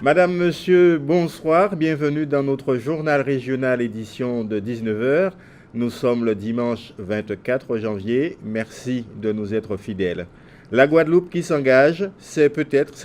Madame, Monsieur, bonsoir, bienvenue dans notre journal régional édition de 19 heures. Nous sommes le dimanche 24 janvier, merci de nous être fidèles. La Guadeloupe qui s'engage, c'est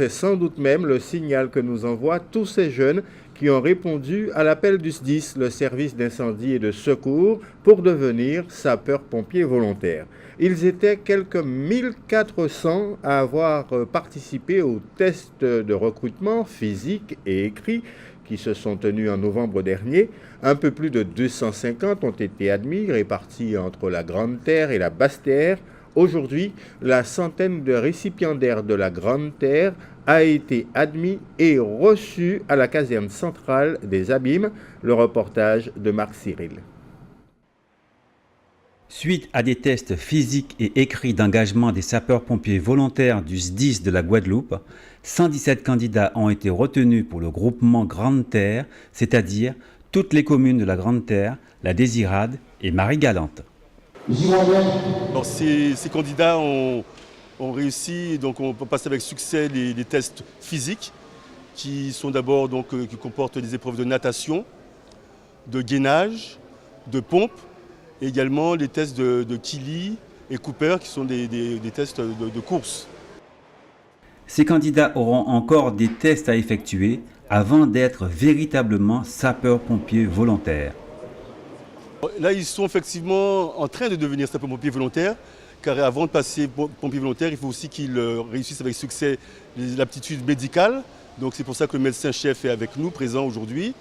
sans doute même le signal que nous envoient tous ces jeunes qui ont répondu à l'appel du SDIS, le service d'incendie et de secours, pour devenir sapeurs-pompiers volontaires. Ils étaient quelques 1400 à avoir participé aux tests de recrutement physique et écrit qui se sont tenus en novembre dernier. Un peu plus de 250 ont été admis, répartis entre la Grande Terre et la Basse Terre. Aujourd'hui, la centaine de récipiendaires de la Grande Terre a été admis et reçu à la caserne centrale des Abîmes. Le reportage de Marc Cyril. Suite à des tests physiques et écrits d'engagement des sapeurs-pompiers volontaires du SDIS de la Guadeloupe, 117 candidats ont été retenus pour le groupement Grande Terre, c'est-à-dire toutes les communes de la Grande Terre, la Désirade et Marie-Galante. Alors, ces candidats ont réussi, donc on peut passer avec succès les tests physiques qui sont d'abord qui comportent des épreuves de natation, de gainage, de pompe, et également les tests de Kili et Cooper qui sont des tests de course. Ces candidats auront encore des tests à effectuer avant d'être véritablement sapeurs-pompiers volontaires. Là, ils sont effectivement en train de devenir sapeurs-pompiers volontaires, car avant de passer pompiers volontaires, il faut aussi qu'ils réussissent avec succès l'aptitude médicale. Donc c'est pour ça que le médecin-chef est avec nous, présent aujourd'hui.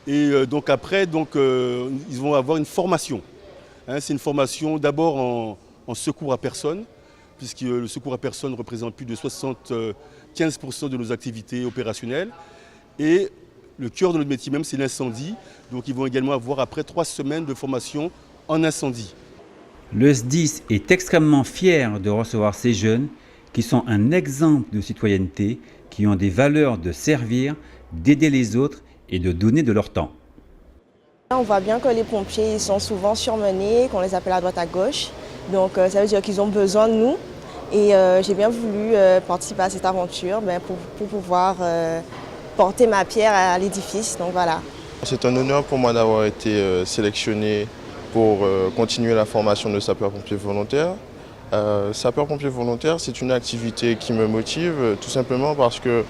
Et donc après, ils vont avoir une formation. C'est une formation d'abord en secours à personne, puisque le secours à personne représente plus de 75% de nos activités opérationnelles. Et le cœur de notre métier même, c'est l'incendie. Donc ils vont également avoir après 3 semaines de formation en incendie. Le SDIS est extrêmement fier de recevoir ces jeunes qui sont un exemple de citoyenneté, qui ont des valeurs de servir, d'aider les autres et de donner de leur temps. On voit bien que les pompiers ils sont souvent surmenés, qu'on les appelle à droite à gauche. Donc ça veut dire qu'ils ont besoin de nous. Et j'ai bien voulu participer à cette aventure pour pouvoir porter ma pierre à l'édifice. Donc voilà. C'est un honneur pour moi d'avoir été sélectionné pour continuer la formation de sapeur-pompier volontaire. Sapeur-pompier volontaire, c'est une activité qui me motive tout simplement parce que,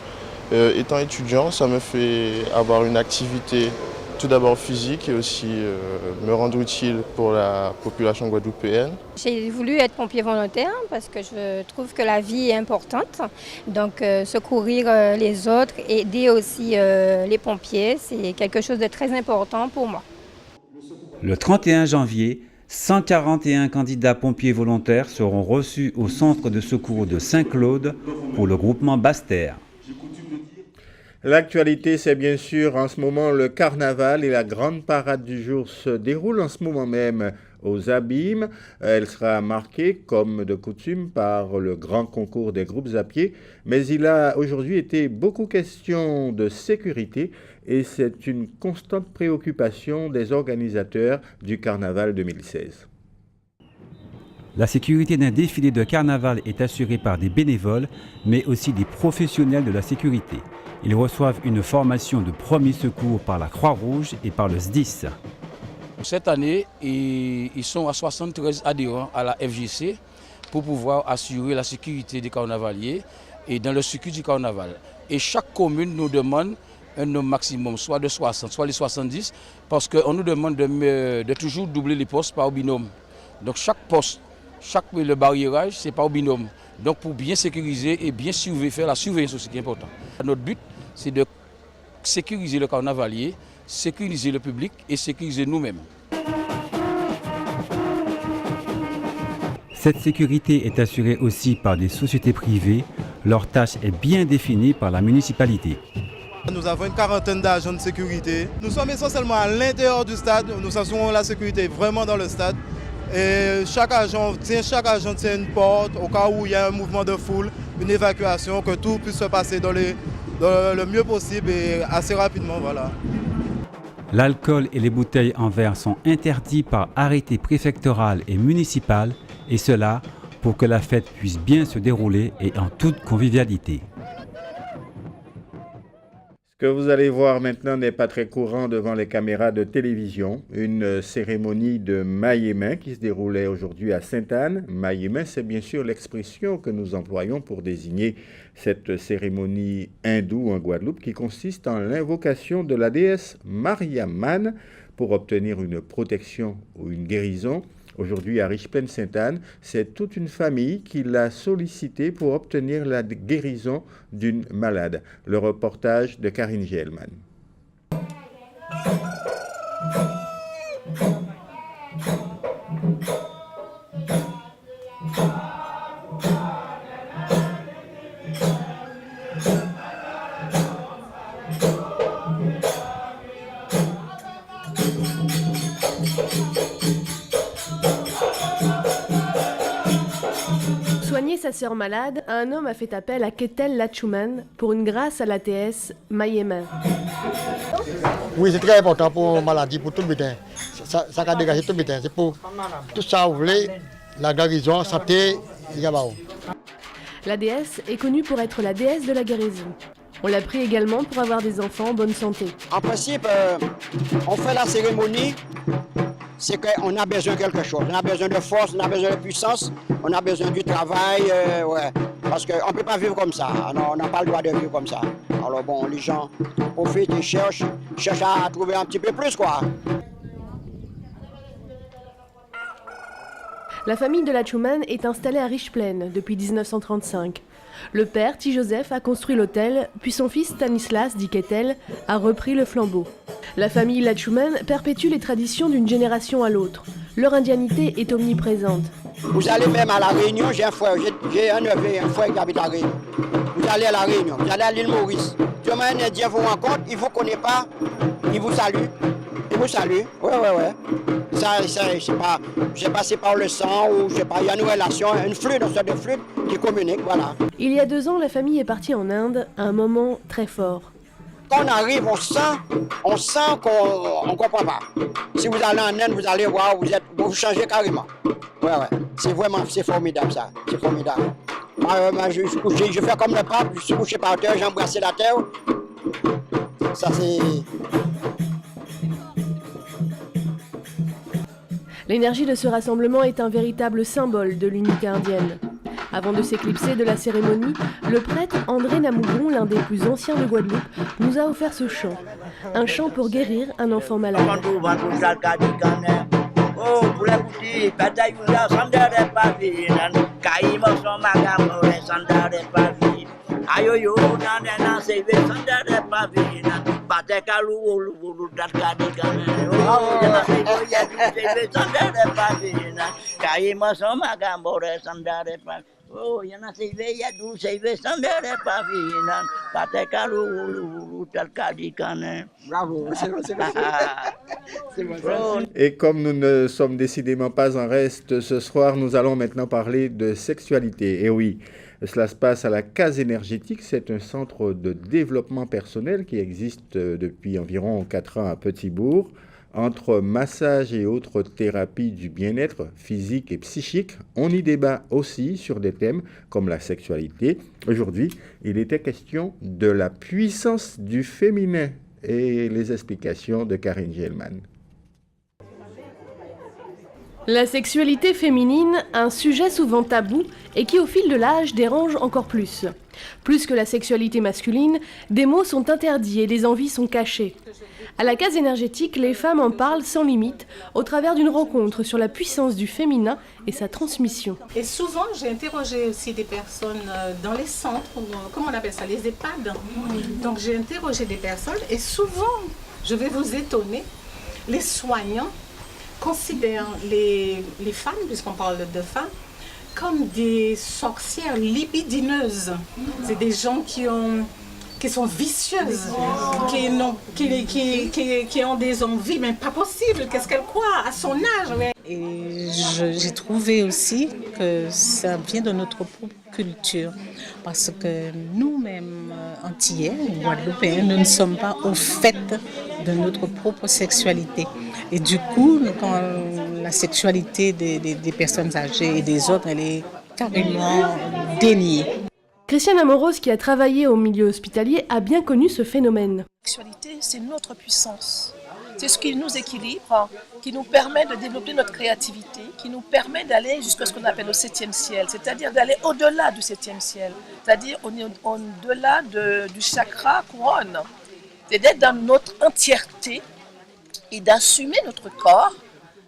étant étudiant, ça me fait avoir une activité tout d'abord physique et aussi me rendre utile pour la population guadeloupéenne. J'ai voulu être pompier volontaire parce que je trouve que la vie est importante. Donc secourir les autres, aider aussi les pompiers, c'est quelque chose de très important pour moi. Le 31 janvier, 141 candidats pompiers volontaires seront reçus au centre de secours de Saint-Claude pour le groupement Basse-Terre. L'actualité, c'est bien sûr en ce moment le carnaval et la grande parade du jour se déroule en ce moment même aux Abîmes. Elle sera marquée, comme de coutume, par le grand concours des groupes à pied. Mais il a aujourd'hui été beaucoup question de sécurité et c'est une constante préoccupation des organisateurs du carnaval 2016. La sécurité d'un défilé de carnaval est assurée par des bénévoles, mais aussi des professionnels de la sécurité. Ils reçoivent une formation de premier secours par la Croix-Rouge et par le SDIS. Cette année, ils sont à 73 adhérents à la FGC pour pouvoir assurer la sécurité des carnavaliers et dans le circuit du carnaval. Et chaque commune nous demande un nombre maximum, soit de 60, soit de 70, parce qu'on nous demande de toujours doubler les postes par binôme. Donc chaque poste, le barriérage, c'est par binôme. Donc pour bien sécuriser et bien surveiller, faire la surveillance aussi qui est important. Notre but, c'est de sécuriser le carnavalier, sécuriser le public et sécuriser nous-mêmes. Cette sécurité est assurée aussi par des sociétés privées. Leur tâche est bien définie par la municipalité. Nous avons une quarantaine d'agents de sécurité. Nous sommes essentiellement à l'intérieur du stade. Nous assurons la sécurité vraiment dans le stade. Et chaque agent tient une porte au cas où il y a un mouvement de foule, une évacuation, que tout puisse se passer dans le mieux possible et assez rapidement. Voilà. L'alcool et les bouteilles en verre sont interdits par arrêté préfectoral et municipal, et cela pour que la fête puisse bien se dérouler et en toute convivialité. Ce que vous allez voir maintenant n'est pas très courant devant les caméras de télévision. Une cérémonie de Mayémin qui se déroulait aujourd'hui à Sainte-Anne. Mayémin, c'est bien sûr l'expression que nous employons pour désigner cette cérémonie hindoue en Guadeloupe qui consiste en l'invocation de la déesse Mariamman pour obtenir une protection ou une guérison. Aujourd'hui, à Riche-Plaine-Sainte-Anne, c'est toute une famille qui l'a sollicité pour obtenir la guérison d'une malade. Le reportage de Karine Gielman. Soigner sa sœur malade, un homme a fait appel à Ketel Lachuman pour une grâce à la déesse Mayémin. Oui, c'est très important pour la maladie, pour tout le butin. Ça a dégagé tout le butin. C'est pour tout ça, vous voulez, la guérison, santé, il y a pas. La déesse est connue pour être la déesse de la guérison. On l'a pris également pour avoir des enfants en bonne santé. En principe, on fait la cérémonie, c'est qu'on a besoin de quelque chose. On a besoin de force, on a besoin de puissance, on a besoin du travail, ouais. Parce qu'on ne peut pas vivre comme ça, on n'a pas le droit de vivre comme ça. Alors bon, les gens profitent et cherchent à trouver un petit peu plus, quoi. La famille de Lachuman est installée à Riche-Plaine depuis 1935. Le père, T. Joseph, a construit l'hôtel, puis son fils Stanislas, dit Ketel, a repris le flambeau. La famille Lachuman perpétue les traditions d'une génération à l'autre. Leur indianité est omniprésente. Vous allez même à La Réunion, j'ai un frère, j'ai un neveu et un frère qui habite à La Réunion. Vous allez à La Réunion, vous allez à l'île Maurice. Demain, un Indien vous rencontre, il ne vous connaît pas, il vous salue. Il vous salue, ouais. Ça, je sais pas, j'ai passé par le sang ou je sais pas, il y a une relation, une flûte, une sorte de flûte qui communique, voilà. Il y a 2 ans, la famille est partie en Inde à un moment très fort. Quand on arrive, on sent qu'on ne comprend pas. Si vous allez en Inde, vous allez voir, vous changez carrément. Ouais. C'est formidable ça, c'est formidable. Moi, je suis couché, je fais comme le pape, je suis couché par terre, j'ai embrassé la terre. Ça c'est... L'énergie de ce rassemblement est un véritable symbole de l'unité indienne. Avant de s'éclipser de la cérémonie, le prêtre André Namougon, l'un des plus anciens de Guadeloupe, nous a offert ce chant. Un chant pour guérir un enfant malade. Et comme nous ne sommes décidément pas en reste ce soir, nous allons maintenant parler de sexualité. Et oui, cela se passe à la Case énergétique. C'est un centre de développement personnel qui existe depuis environ 4 ans à Petit-Bourg. Entre massage et autres thérapies du bien-être physique et psychique, on y débat aussi sur des thèmes comme la sexualité. Aujourd'hui, il était question de la puissance du féminin et les explications de Karine Gielman. La sexualité féminine, un sujet souvent tabou et qui au fil de l'âge dérange encore plus. Plus que la sexualité masculine, des mots sont interdits et des envies sont cachées. À la Case énergétique, les femmes en parlent sans limite au travers d'une rencontre sur la puissance du féminin et sa transmission. Et souvent, j'ai interrogé aussi des personnes dans les centres, comment on appelle ça, les EHPAD. Donc j'ai interrogé des personnes et souvent, je vais vous étonner, les soignants considèrent les femmes, puisqu'on parle de femmes, comme des sorcières libidineuses. C'est des gens qui sont vicieuses, qui ont des envies, mais pas possible. Qu'est-ce qu'elle croit à son âge? Ouais. Et j'ai trouvé aussi que ça vient de notre propre culture. Parce que nous-mêmes, Antillais, Guadeloupéens, nous ne sommes pas au fait de notre propre sexualité. Et du coup, quand la sexualité des personnes âgées et des autres, elle est carrément déniée. Christiane Amoros, qui a travaillé au milieu hospitalier, a bien connu ce phénomène. La sexualité, c'est notre puissance. C'est ce qui nous équilibre, qui nous permet de développer notre créativité, qui nous permet d'aller jusqu'à ce qu'on appelle le 7e ciel, c'est-à-dire d'aller au-delà du 7e ciel, c'est-à-dire au-delà du chakra couronne. C'est d'être dans notre entièreté et d'assumer notre corps,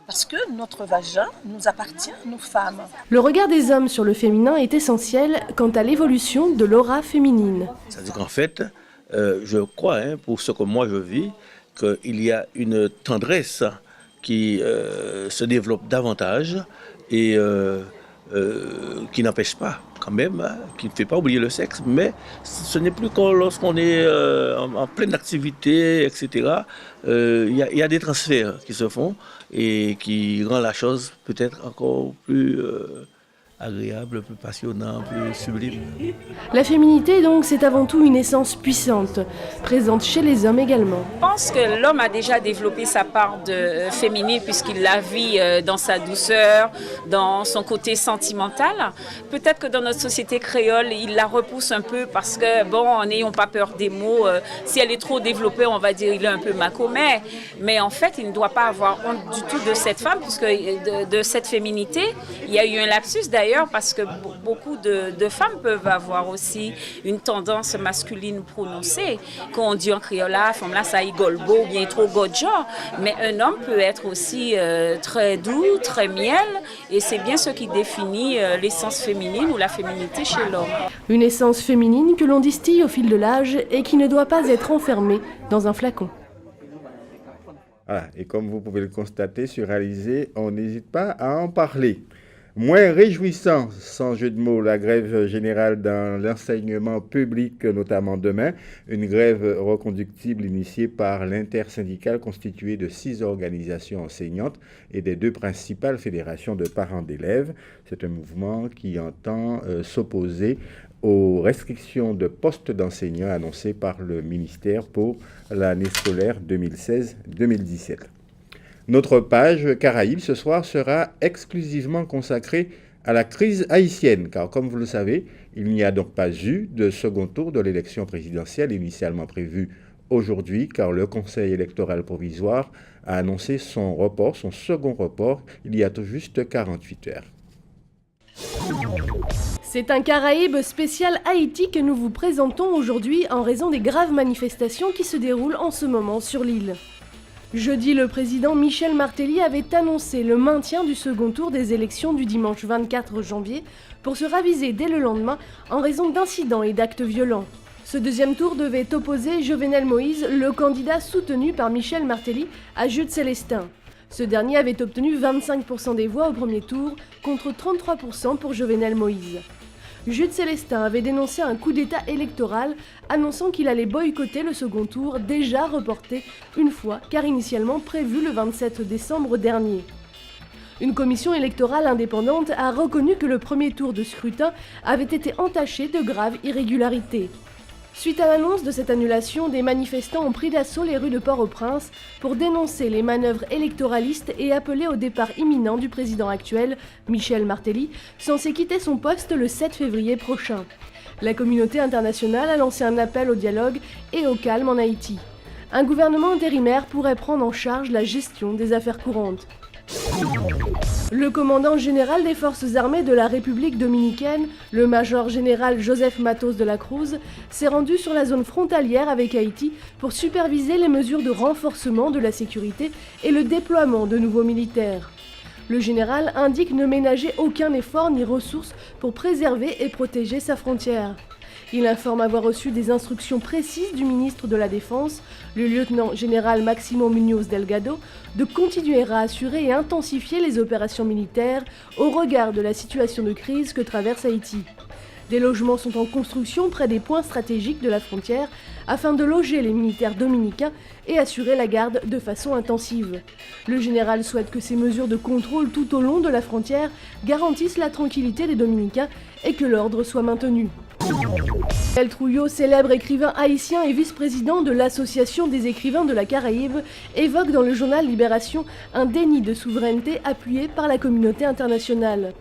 parce que notre vagin nous appartient, nous femmes. Le regard des hommes sur le féminin est essentiel quant à l'évolution de l'aura féminine. C'est-à-dire qu'en fait, je crois, pour ce que moi je vis, qu'il y a une tendresse qui se développe davantage et qui n'empêche pas quand même, qui ne fait pas oublier le sexe, mais ce n'est plus que lorsqu'on est en pleine activité, etc. Il y a des transferts qui se font et qui rendent la chose peut-être encore plus agréable, plus passionnant, plus sublime. La féminité, donc, c'est avant tout une essence puissante, présente chez les hommes également. Je pense que l'homme a déjà développé sa part de féminine puisqu'il la vit dans sa douceur, dans son côté sentimental. Peut-être que dans notre société créole, il la repousse un peu parce que, bon, n'ayons pas peur des mots. Si elle est trop développée, on va dire qu'il est un peu macomet. Mais en fait, il ne doit pas avoir honte du tout de cette femme, puisque de cette féminité. Il y a eu un lapsus d'ailleurs, parce que beaucoup de femmes peuvent avoir aussi une tendance masculine prononcée. Quand on dit en créole, la femme là, ça y golbo, bien trop godjo. Mais un homme peut être aussi très doux, très miel, et c'est bien ce qui définit l'essence féminine ou la féminité chez l'homme. Une essence féminine que l'on distille au fil de l'âge et qui ne doit pas être enfermée dans un flacon. Voilà. Et comme vous pouvez le constater sur Alizé, on n'hésite pas à en parler. Moins réjouissant, sans jeu de mots, la grève générale dans l'enseignement public, notamment demain. Une grève reconductible initiée par l'intersyndicale constituée de 6 organisations enseignantes et des 2 principales fédérations de parents d'élèves. C'est un mouvement qui entend s'opposer aux restrictions de postes d'enseignants annoncées par le ministère pour l'année scolaire 2016-2017. Notre page Caraïbes ce soir sera exclusivement consacrée à la crise haïtienne, car comme vous le savez, il n'y a donc pas eu de second tour de l'élection présidentielle initialement prévue aujourd'hui, car le Conseil électoral provisoire a annoncé son second report, il y a tout juste 48 heures. C'est un Caraïbes spécial Haïti que nous vous présentons aujourd'hui en raison des graves manifestations qui se déroulent en ce moment sur l'île. Jeudi, le président Michel Martelly avait annoncé le maintien du second tour des élections du dimanche 24 janvier pour se raviser dès le lendemain en raison d'incidents et d'actes violents. Ce deuxième tour devait opposer Jovenel Moïse, le candidat soutenu par Michel Martelly, à Jude Célestin. Ce dernier avait obtenu 25% des voix au premier tour contre 33% pour Jovenel Moïse. Jude Célestin avait dénoncé un coup d'État électoral, annonçant qu'il allait boycotter le second tour, déjà reporté une fois, car initialement prévu le 27 décembre dernier. Une commission électorale indépendante a reconnu que le premier tour de scrutin avait été entaché de graves irrégularités. Suite à l'annonce de cette annulation, des manifestants ont pris d'assaut les rues de Port-au-Prince pour dénoncer les manœuvres électoralistes et appeler au départ imminent du président actuel, Michel Martelly, censé quitter son poste le 7 février prochain. La communauté internationale a lancé un appel au dialogue et au calme en Haïti. Un gouvernement intérimaire pourrait prendre en charge la gestion des affaires courantes. Le commandant général des forces armées de la République dominicaine, le major général Joseph Matos de la Cruz, s'est rendu sur la zone frontalière avec Haïti pour superviser les mesures de renforcement de la sécurité et le déploiement de nouveaux militaires. Le général indique ne ménager aucun effort ni ressources pour préserver et protéger sa frontière. Il informe avoir reçu des instructions précises du ministre de la Défense, le lieutenant général Maximo Muñoz Delgado, de continuer à assurer et intensifier les opérations militaires au regard de la situation de crise que traverse Haïti. Des logements sont en construction près des points stratégiques de la frontière afin de loger les militaires dominicains et assurer la garde de façon intensive. Le général souhaite que ces mesures de contrôle tout au long de la frontière garantissent la tranquillité des Dominicains et que l'ordre soit maintenu. El Trujillo, célèbre écrivain haïtien et vice-président de l'Association des écrivains de la Caraïbe, évoque dans le journal Libération un déni de souveraineté appuyé par la communauté internationale.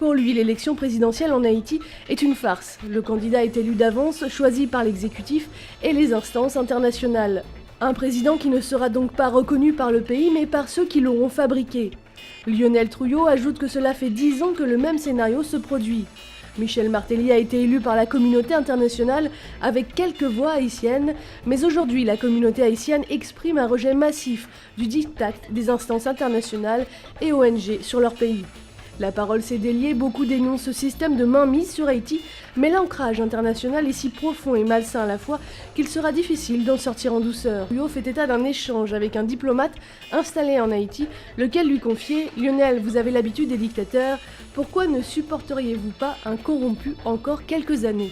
Pour lui, l'élection présidentielle en Haïti est une farce. Le candidat est élu d'avance, choisi par l'exécutif et les instances internationales. Un président qui ne sera donc pas reconnu par le pays, mais par ceux qui l'auront fabriqué. Lionel Trouillot ajoute que cela fait 10 ans que le même scénario se produit. Michel Martelly a été élu par la communauté internationale avec quelques voix haïtiennes, mais aujourd'hui la communauté haïtienne exprime un rejet massif du diktat des instances internationales et ONG sur leur pays. La parole s'est déliée, beaucoup dénoncent ce système de mainmise sur Haïti, mais l'ancrage international est si profond et malsain à la fois qu'il sera difficile d'en sortir en douceur. Rio fait état d'un échange avec un diplomate installé en Haïti, lequel lui confiait « Lionel, vous avez l'habitude des dictateurs, pourquoi ne supporteriez-vous pas un corrompu encore quelques années ?»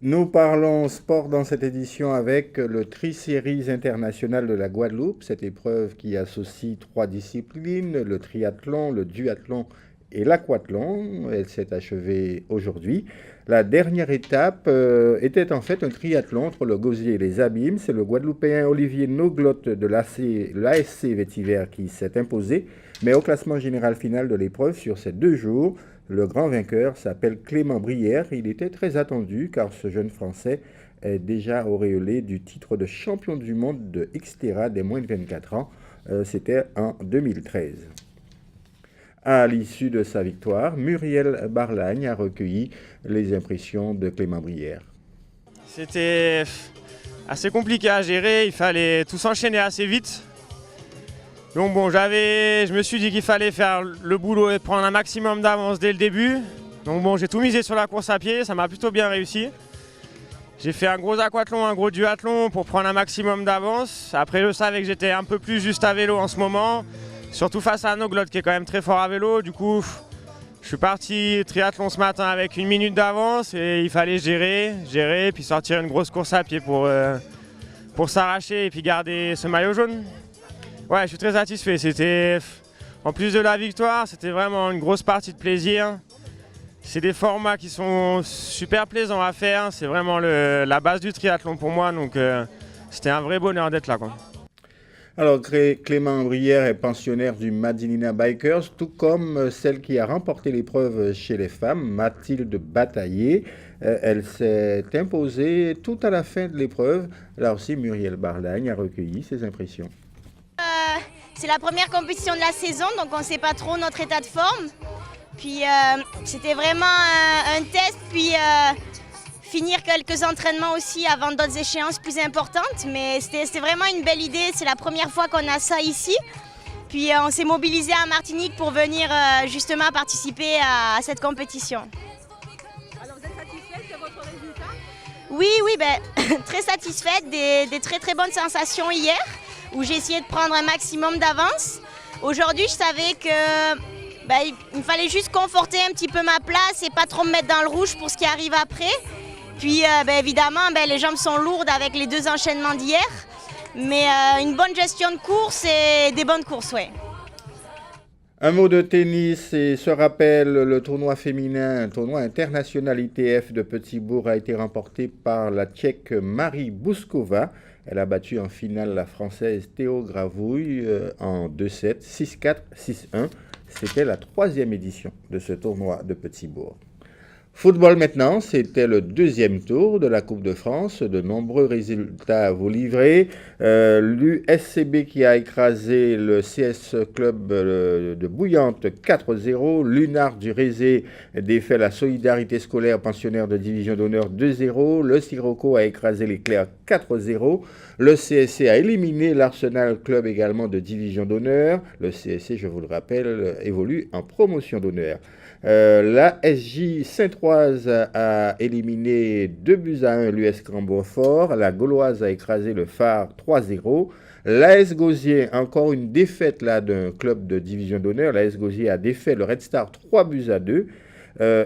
Nous parlons sport dans cette édition avec le Tri-Series international de la Guadeloupe, cette épreuve qui associe 3 disciplines, le triathlon, le duathlon et l'aquathlon. Elle s'est achevée aujourd'hui. La dernière étape était en fait un triathlon entre le Gosier et les Abîmes. C'est le Guadeloupéen Olivier Noglotte de l'ASC Vétiver qui s'est imposé, mais au classement général final de l'épreuve sur ces 2 jours, le grand vainqueur s'appelle Clément Brière. Il était très attendu car ce jeune Français est déjà auréolé du titre de champion du monde de Xterra des moins de 24 ans. C'était en 2013. À l'issue de sa victoire, Muriel Barlagne a recueilli les impressions de Clément Brière. C'était assez compliqué à gérer, il fallait tout s'enchaîner assez vite. Donc bon, je me suis dit qu'il fallait faire le boulot et prendre un maximum d'avance dès le début. Donc bon, j'ai tout misé sur la course à pied, ça m'a plutôt bien réussi. J'ai fait un gros aquathlon, un gros duathlon pour prendre un maximum d'avance. Après, je savais que j'étais un peu plus juste à vélo en ce moment, surtout face à Noglotte qui est quand même très fort à vélo. Du coup, je suis parti triathlon ce matin avec 1 minute d'avance et il fallait gérer, puis sortir une grosse course à pied pour s'arracher et puis garder ce maillot jaune. Ouais, je suis très satisfait. C'était, en plus de la victoire, c'était vraiment une grosse partie de plaisir. C'est des formats qui sont super plaisants à faire. C'est vraiment la base du triathlon pour moi. Donc, c'était un vrai bonheur d'être là, quoi. Alors, Clément Brière est pensionnaire du Madinina Bikers, tout comme celle qui a remporté l'épreuve chez les femmes, Mathilde Bataillé. Elle s'est imposée tout à la fin de l'épreuve. Là aussi, Muriel Barlagne a recueilli ses impressions. C'est la première compétition de la saison, donc on ne sait pas trop notre état de forme. Puis c'était vraiment un test, puis finir quelques entraînements aussi avant d'autres échéances plus importantes. Mais c'était vraiment une belle idée, c'est la première fois qu'on a ça ici. Puis on s'est mobilisé à Martinique pour venir justement participer à cette compétition. Alors vous êtes satisfaite de votre résultat? Oui, très satisfaite, des très très bonnes sensations hier, où j'ai essayé de prendre un maximum d'avance. Aujourd'hui, je savais qu'il me fallait juste conforter un petit peu ma place et pas trop me mettre dans le rouge pour ce qui arrive après. Puis évidemment, les jambes sont lourdes avec les 2 enchaînements d'hier, mais une bonne gestion de course et des bonnes courses, ouais. Un mot de tennis et ce rappel, le tournoi féminin, un tournoi international ITF de Petit-Bourg a été remporté par la Tchèque Marie Bouskova. Elle a battu en finale la Française Théo Gravouille en 2-7, 6-4, 6-1. C'était la 3e édition de ce tournoi de Petit-Bourg. Football maintenant, c'était le 2e tour de la Coupe de France. De nombreux résultats à vous livrer. L'USCB qui a écrasé le CS Club de Bouillante 4-0. L'UNAR du Rézé défait la Solidarité scolaire pensionnaire de division d'honneur 2-0. Le Sirocco a écrasé l'éclair 4-0. Le CSC a éliminé l'Arsenal Club également de division d'honneur. Le CSC, je vous le rappelle, évolue en promotion d'honneur. La SJ Sainte-Oise a éliminé 2-1 l'US Crambourg-Fort. La Gauloise a écrasé le Phare 3-0. L'AS Gosier, encore une défaite là d'un club de division d'honneur. L'AS Gosier a défait le Red Star 3-2.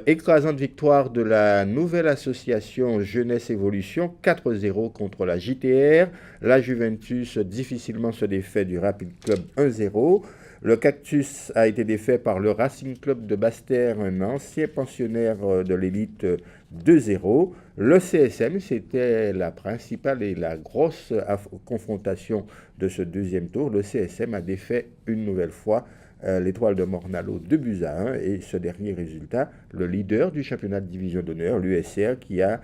Écrasante victoire de la nouvelle association Jeunesse Évolution 4-0 contre la JTR. La Juventus difficilement se défait du Rapid Club 1-0. Le Cactus a été défait par le Racing Club de Basse-Terre, un ancien pensionnaire de l'élite 2-0. Le CSM, c'était la principale et la grosse confrontation de ce 2e tour. Le CSM a défait une nouvelle fois l'Étoile de Morne-à-l'Eau 2-1 et ce dernier résultat, le leader du championnat de division d'honneur, l'USR, qui a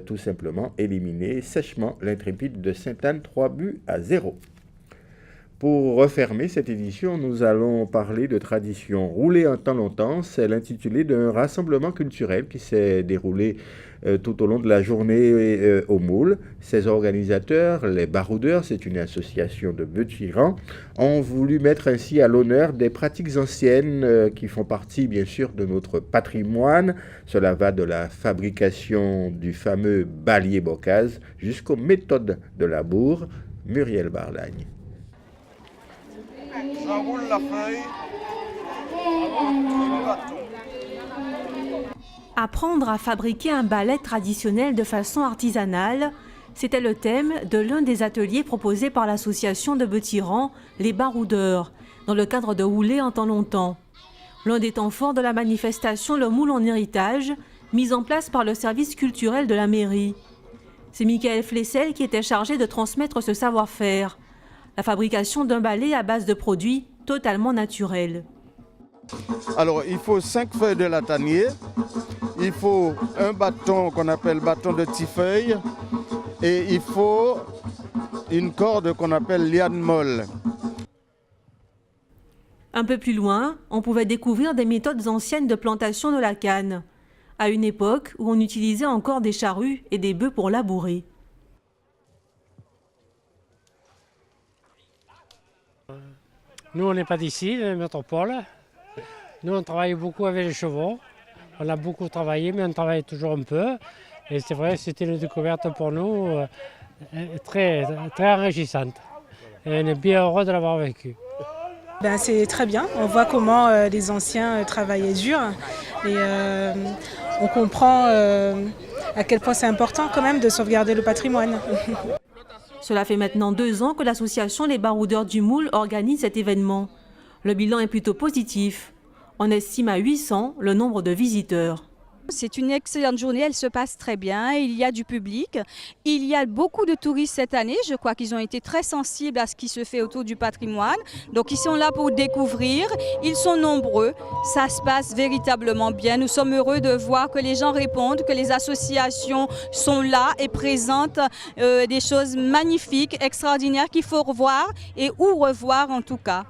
tout simplement éliminé sèchement l'Intrépide de Sainte-Anne 3-0. Pour refermer cette édition, nous allons parler de tradition roulée en temps longtemps. C'est l'intitulé d'un rassemblement culturel qui s'est déroulé tout au long de la journée au Moule. Ses organisateurs, les Baroudeurs, c'est une association de Beuty-Rand, ont voulu mettre ainsi à l'honneur des pratiques anciennes qui font partie bien sûr de notre patrimoine. Cela va de la fabrication du fameux balier bocase jusqu'aux méthodes de la bourre. Muriel Barlagne. J'enroule la feuille. Apprendre à fabriquer un balai traditionnel de façon artisanale, c'était le thème de l'un des ateliers proposés par l'association de Beuty-Rand, les Baroudeurs, dans le cadre de Roulé en temps longtemps. L'un des temps forts de la manifestation Le Moule en héritage, mise en place par le service culturel de la mairie. C'est Michael Flessel qui était chargé de transmettre ce savoir-faire. La fabrication d'un balai à base de produits totalement naturels. Alors, il faut 5 feuilles de latanier, il faut un bâton qu'on appelle bâton de tillefeuille et il faut une corde qu'on appelle liane molle. Un peu plus loin, on pouvait découvrir des méthodes anciennes de plantation de la canne, à une époque où on utilisait encore des charrues et des bœufs pour labourer. Nous, on n'est pas d'ici, de la métropole. Nous, on travaille beaucoup avec les chevaux. On a beaucoup travaillé, mais on travaille toujours un peu. Et c'est vrai que c'était une découverte pour nous très, très enrichissante. Et on est bien heureux de l'avoir vécu. C'est très bien. On voit comment les anciens travaillaient dur. Et on comprend à quel point c'est important quand même de sauvegarder le patrimoine. Cela fait maintenant 2 ans que l'association Les Baroudeurs du Moule organise cet événement. Le bilan est plutôt positif. On estime à 800 le nombre de visiteurs. C'est une excellente journée, elle se passe très bien, il y a du public, il y a beaucoup de touristes cette année, je crois qu'ils ont été très sensibles à ce qui se fait autour du patrimoine, donc ils sont là pour découvrir, ils sont nombreux, ça se passe véritablement bien, nous sommes heureux de voir que les gens répondent, que les associations sont là et présentent des choses magnifiques, extraordinaires qu'il faut revoir et ou revoir en tout cas.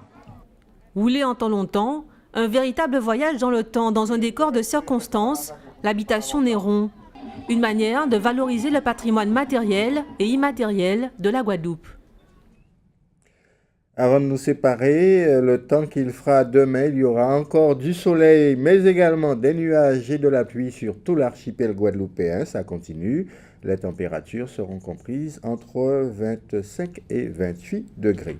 Rouler en temps longtemps, un véritable voyage dans le temps, dans un décor de circonstances, l'habitation Néron. Une manière de valoriser le patrimoine matériel et immatériel de la Guadeloupe. Avant de nous séparer, le temps qu'il fera demain, il y aura encore du soleil, mais également des nuages et de la pluie sur tout l'archipel guadeloupéen. Ça continue. Les températures seront comprises entre 25 et 28 degrés.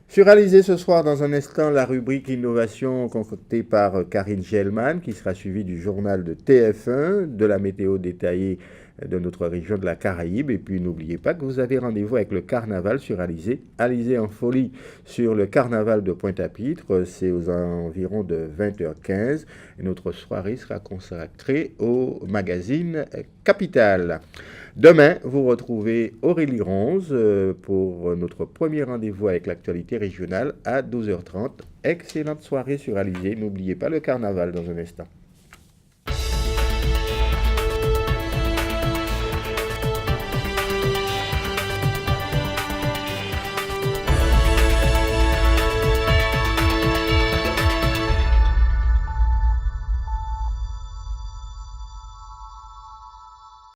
Sur Alizé ce soir, dans un instant, la rubrique Innovation concoctée par Karine Gelman, qui sera suivie du journal de TF1, de la météo détaillée de notre région de la Caraïbe. Et puis n'oubliez pas que vous avez rendez-vous avec le carnaval sur Alizé. Alizé en folie sur le carnaval de Pointe-à-Pitre, c'est aux environs de 20h15. Et notre soirée sera consacrée au magazine Capital. Demain, vous retrouvez Aurélie Ronze pour notre premier rendez-vous avec l'actualité régionale à 12h30. Excellente soirée sur Alizé. N'oubliez pas le carnaval dans un instant.